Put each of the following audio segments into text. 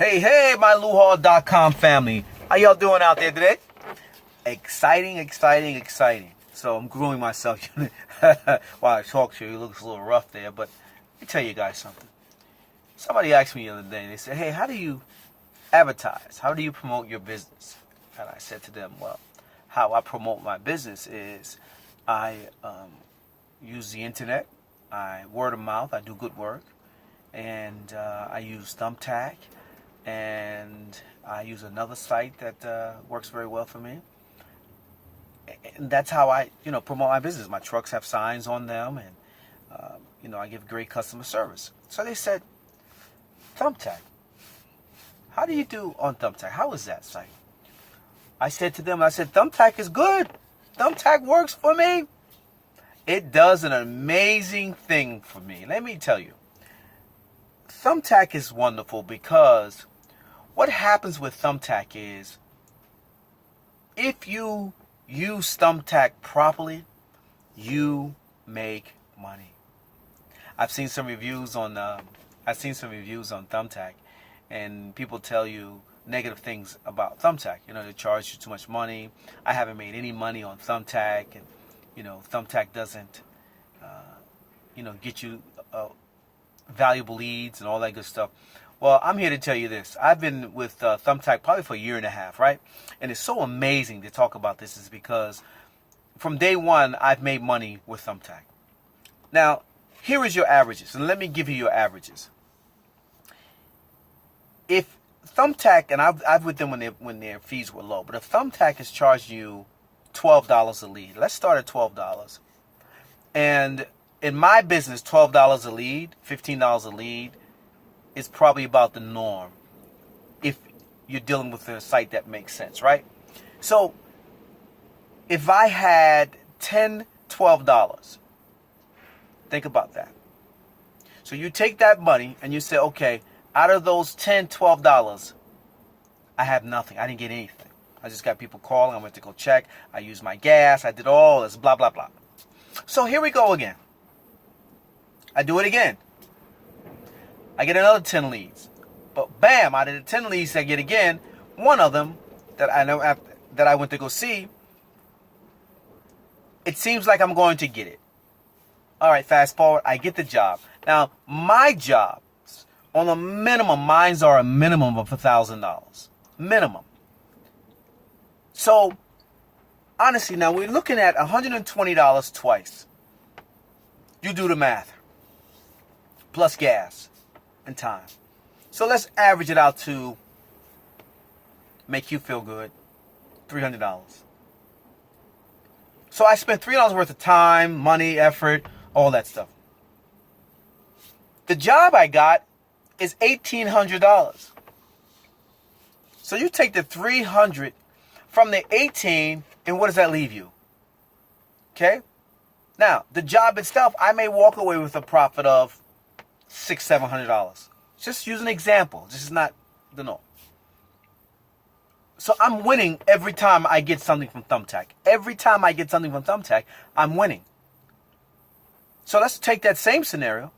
Hey, my LouHaul.com family. How y'all doing out there today? Exciting. So I'm grooming myself while I talk to you. It looks a little rough there, but let me tell you guys something. Somebody asked me the other day, they said, hey, how do you advertise? How do you promote your business? And I said to them, well, how I promote my business is I use the internet, I word of mouth, I do good work, and I use Thumbtack, and I use another site that works very well for me. And that's how I, promote my business. My trucks have signs on them, and I give great customer service. So they said, Thumbtack, how do you do on Thumbtack? How is that site? I said to them, Thumbtack is good. Thumbtack works for me. It does an amazing thing for me. Let me tell you. Thumbtack is wonderful because what happens with Thumbtack is if you use Thumbtack properly, you make money. I've seen some reviews on Thumbtack, and people tell you negative things about Thumbtack. They charge you too much money. I haven't made any money on Thumbtack, and Thumbtack doesn't get you valuable leads and all that good stuff. Well, I'm here to tell you this. I've been with Thumbtack probably for a year and a half, right? And it's so amazing to talk about this is because from day one, I've made money with Thumbtack. Now, here is your averages, and let me give you your averages. If Thumbtack, and I've with them when their fees were low, but if Thumbtack has charged you $12 a lead, let's start at $12. And in my business, $12 a lead, $15 a lead is probably about the norm if you're dealing with a site that makes sense, right? So if I had $10, $12, think about that. So you take that money and you say, okay, out of those $10, $12, I have nothing. I didn't get anything. I just got people calling. I went to go check. I used my gas. I did all this, blah, blah, blah. So here we go again. I do it again. I get another 10 leads. But bam, out of the 10 leads I get again, one of them that I know that I went to go see, it seems like I'm going to get it. All right, fast forward, I get the job. Now, my jobs, on a minimum, mines are a minimum of $1,000. Minimum. So, honestly, now we're looking at $120 twice. You do the math. Plus gas and time. So let's average it out to make you feel good. $300. So I spent $300 worth of time, money, effort, all that stuff. The job I got is $1,800. So you take the 300 from the 18, and what does that leave you? Okay? Now, the job itself, I may walk away with a profit of $600, $700. Just use an example. This is not the norm. So I'm winning every time I get something from Thumbtack. Every time I get something from Thumbtack, I'm winning. So let's take that same scenario,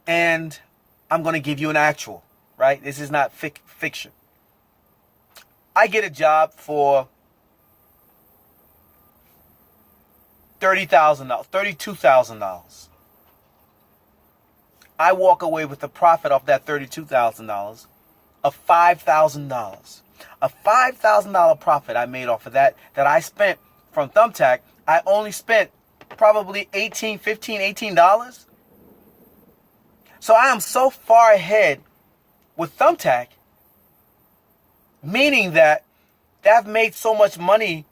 and I'm going to give you an actual, right? This is not fiction. I get a job for $30,000, $32,000. I walk away with a profit off that $32,000 of $5,000. A $5,000 profit I made off of that I spent from Thumbtack. I only spent probably $18. So I am so far ahead with Thumbtack, meaning that I've made so much money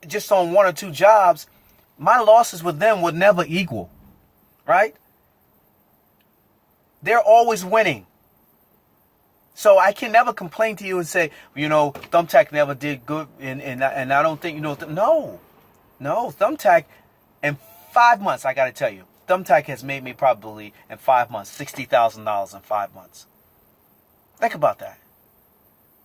just on one or two jobs, my losses with them would never equal, right? They're always winning. So I can never complain to you and say, Thumbtack never did good, and I don't think, no, Thumbtack, in 5 months, I got to tell you, Thumbtack has made me probably, in 5 months, $60,000 in 5 months. Think about that.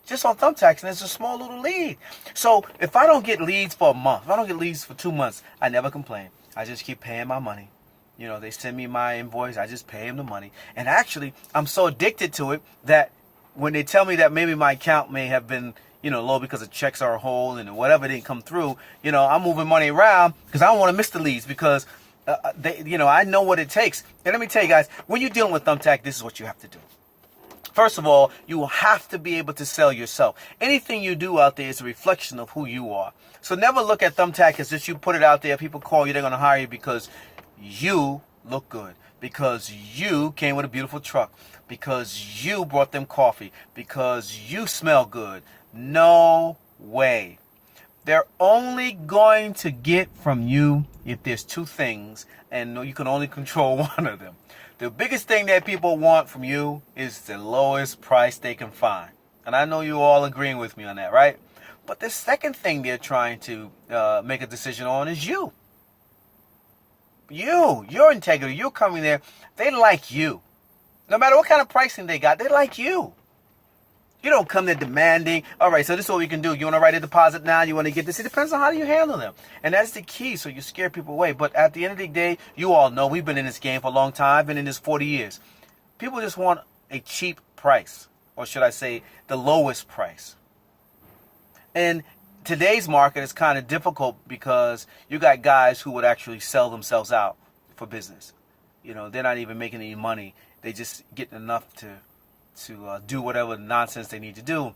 Just on Thumbtack, and it's a small little lead. So if I don't get leads for a month, if I don't get leads for 2 months, I never complain. I just keep paying my money. You know, they send me my invoice. I just pay them the money. And actually, I'm so addicted to it that when they tell me that maybe my account may have been, low because the checks are whole and whatever didn't come through, I'm moving money around because I don't want to miss the leads because, I know what it takes. And let me tell you guys, when you're dealing with Thumbtack, this is what you have to do. First of all, you have to be able to sell yourself. Anything you do out there is a reflection of who you are. So never look at Thumbtack as just you put it out there. People call you, they're going to hire you because you look good, because you came with a beautiful truck, because you brought them coffee, because you smell good. No way. They're only going to get from you if there's two things, and you can only control one of them. The biggest thing that people want from you is the lowest price they can find. And I know you all agreeing with me on that, right? But the second thing they're trying to make a decision on is you. Your integrity. You're coming there. They like you. No matter what kind of pricing they got, they like you. You don't come there demanding, all right, so this is what we can do. You want to write a deposit now? You want to get this? It depends on how you handle them. And that's the key, so you scare people away. But at the end of the day, you all know we've been in this game for a long time. I've been in this 40 years. People just want a cheap price, or should I say the lowest price. And today's market is kind of difficult because you got guys who would actually sell themselves out for business. They're not even making any money. They just get enough to do whatever nonsense they need to do,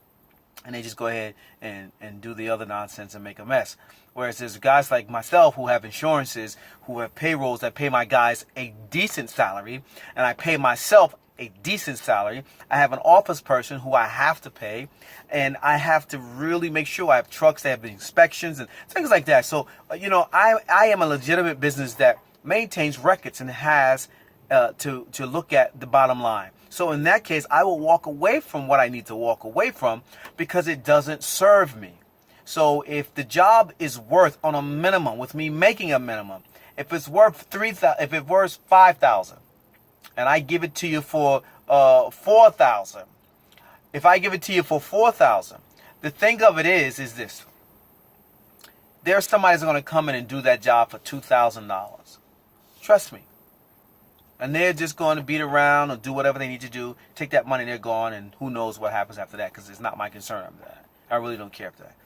and they just go ahead and do the other nonsense and make a mess. Whereas there's guys like myself who have insurances, who have payrolls that pay my guys a decent salary, and I pay myself a decent salary. I have an office person who I have to pay, and I have to really make sure I have trucks that have inspections and things like that. So, I am a legitimate business that maintains records and has to look at the bottom line. So in that case, I will walk away from what I need to walk away from because it doesn't serve me. So if the job is worth on a minimum, with me making a minimum, if it's worth 3,000, if it's worth 5,000, and I give it to you for 4,000, if I give it to you for 4,000, the thing of it is this: there's somebody that's going to come in and do that job for $2,000. Trust me. And they're just going to beat around or do whatever they need to do, take that money, they're gone, and who knows what happens after that, because it's not my concern after that. I really don't care after that.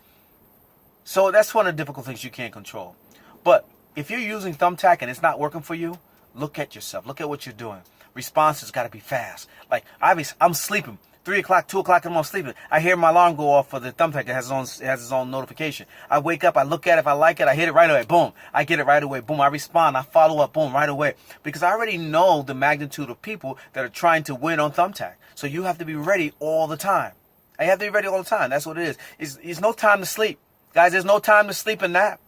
So that's one of the difficult things you can't control. But if you're using Thumbtack and it's not working for you, look at yourself. Look at what you're doing. Responses got to be fast. Like, I'm sleeping. 3 o'clock, 2 o'clock, I'm sleeping. I hear my alarm go off for the Thumbtack. It has its own notification. I wake up, I look at it. If I like it, I hit it right away. Boom. I get it right away. Boom. I respond. I follow up. Boom. Right away. Because I already know the magnitude of people that are trying to win on Thumbtack. So you have to be ready all the time. I have to be ready all the time. That's what it is. It's no time to sleep. Guys, there's no time to sleep and nap.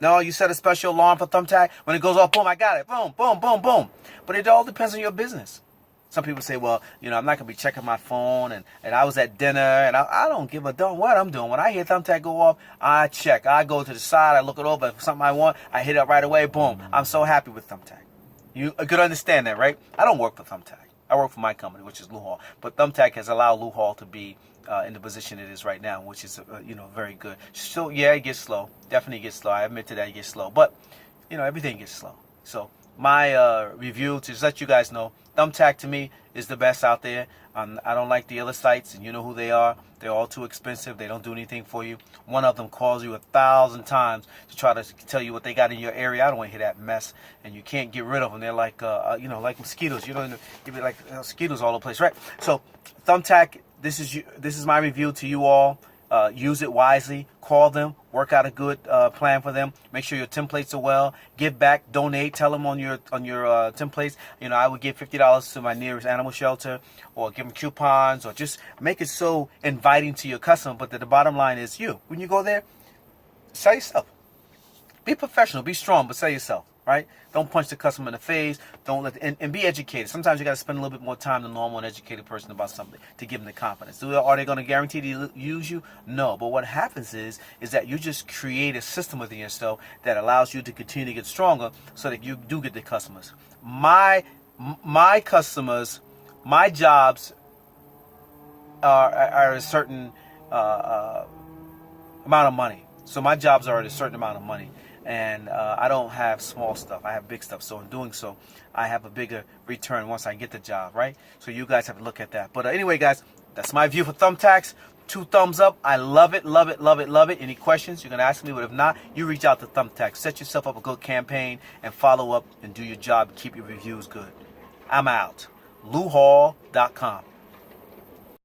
No, you set a special alarm for Thumbtack. When it goes off, boom, I got it. Boom, boom, boom, boom. But it all depends on your business. Some people say, well, I'm not going to be checking my phone, and I was at dinner, and I don't give a darn what I'm doing. When I hear Thumbtack go off, I check. I go to the side, I look it over. If something I want, I hit it right away, boom. I'm so happy with Thumbtack. You could understand that, right? I don't work for Thumbtack. I work for my company, which is Lou Hall. But Thumbtack has allowed Lou Hall to be in the position it is right now, which is, very good. So, yeah, it gets slow. Definitely gets slow. I admit to that, it gets slow. But, everything gets slow. So, my review, to just let you guys know, Thumbtack to me is the best out there. I don't like the other sites, and you know who they are. They're all too expensive. They don't do anything for you. One of them calls you 1,000 times to try to tell you what they got in your area. I don't want to hear that mess, and you can't get rid of them. They're like, like mosquitoes. You know, you'd be like mosquitoes all over the place, right? So, Thumbtack, this is my review to you all. Use it wisely. Call them. Work out a good plan for them. Make sure your templates are well. Give back. Donate. Tell them on your templates. I would give $50 to my nearest animal shelter, or give them coupons, or just make it so inviting to your customer. But the bottom line is when you go there, sell yourself. Be professional. Be strong, but sell yourself. Right? Don't punch the customer in the face. Don't and be educated. Sometimes you got to spend a little bit more time than normal, an educated person about something to give them the confidence. Are they going to guarantee to use you? No. But what happens is that you just create a system within yourself that allows you to continue to get stronger, so that you do get the customers. My customers, my jobs are a certain amount of money. So my jobs are at a certain amount of money. And I don't have small stuff. I have big stuff. So in doing so, I have a bigger return once I get the job, right? So you guys have to look at that. But anyway, guys, that's my view for Thumbtacks. 2 thumbs up. I love it, love it, love it, love it. Any questions, you can ask me. But if not, you reach out to Thumbtack. Set yourself up a good campaign and follow up and do your job. Keep your reviews good. I'm out. LouHall.com.